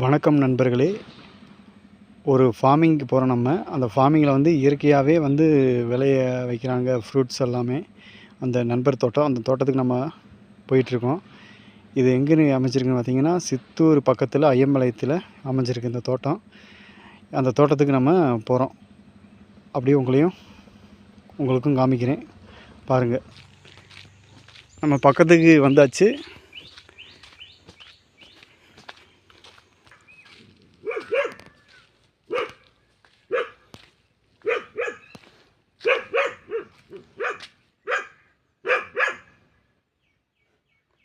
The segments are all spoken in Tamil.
வணக்கம் நண்பர்களே. ஒரு ஃபார்மிங்க்கு போகிறோம் நம்ம. அந்த ஃபார்மிங்கில் வந்து இயற்கையாகவே வந்து விளைய வைக்கிறாங்க ஃப்ரூட்ஸ் எல்லாமே. அந்த நண்பர் தோட்டம், அந்த தோட்டத்துக்கு நம்ம போயிட்டுருக்கோம். இது எங்கேன்னு அமைஞ்சிருக்குன்னு பார்த்தீங்கன்னா, சித்தூர் பக்கத்தில் ஐயம்பாளையத்தில் அமைஞ்சிருக்கு இந்த தோட்டம். அந்த தோட்டத்துக்கு நம்ம போகிறோம். அப்படியே உங்களுக்கும் காமிக்கிறேன் பாருங்கள். நம்ம பக்கத்துக்கு வந்தாச்சு.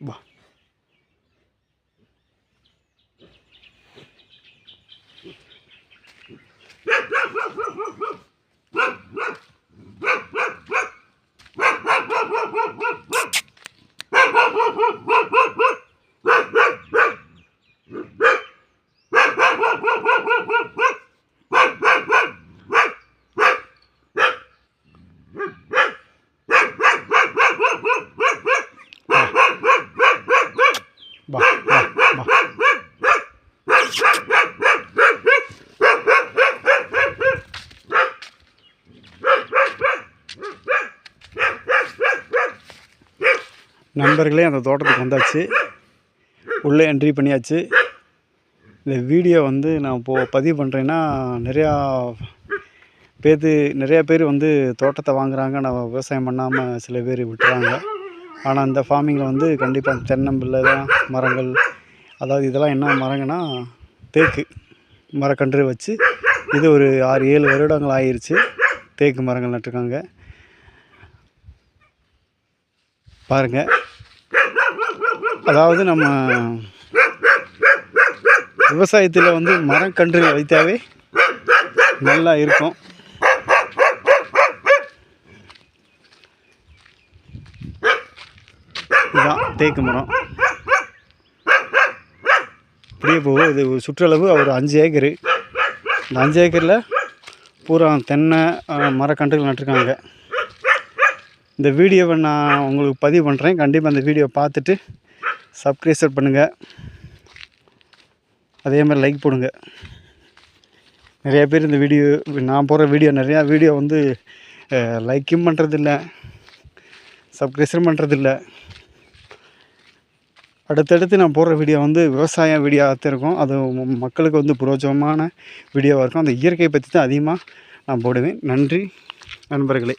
வா. வா, வா, வா. நண்பர்களே, அந்த தோட்டத்துக்கு வந்தாச்சு. உள்ளே என்ட்ரி பண்ணியாச்சு. இந்த வீடியோ வந்து நான் பதிவு பண்ணுறேன்னா, நிறையா பேர் வந்து தோட்டத்தை வாங்குகிறாங்க. நான் விவசாயம் பண்ணாமல் சில பேர் விட்டுறாங்க. ஆனால் இந்த ஃபார்மிங்கில் வந்து கண்டிப்பாக தென்னம்பிள்ளை தான் மரங்கள், அதாவது இதெல்லாம் என்ன மரங்கன்னா தேக்கு மரக்கன்று வச்சு இது ஒரு 6-7 வருடங்கள் ஆயிடுச்சு. தேக்கு மரங்கள் நட்டுருக்காங்க பாருங்கள். அதாவது நம்ம விவசாயத்தில் வந்து மரக்கன்று வைத்தாவே நல்லா இருக்கும். இதுதான் தேக்கு மரம். இப்படியே போகும். இது ஒரு சுற்றளவு ஒரு 5 ஏக்கரு. இந்த 5 ஏக்கரில் பூரா தென்னை மரக்கன்றுகள் நட்டுருக்காங்க. இந்த வீடியோவை நான் உங்களுக்கு பதிவு பண்ணுறேன். கண்டிப்பாக அந்த வீடியோவை பார்த்துட்டு சப்ஸ்கிரைப் பண்ணுங்கள். அதே மாதிரி லைக் போடுங்க. நிறையா பேர் இந்த வீடியோ, நான் போடுற நிறையா வீடியோ வந்து லைக்கும் பண்ணுறதில்ல, சப்ஸ்கிரைப் பண்ணுறதில்ல. அடுத்தடுத்து நான் போடுற வீடியோ வந்து விவசாய வீடியோவாக இருக்கும். அது மக்களுக்கு வந்து புரோஜனமான வீடியோவாக இருக்கும். அந்த இயற்கையை பற்றி தான் அதிகமாக நான் போடுவேன். நன்றி நண்பர்களே.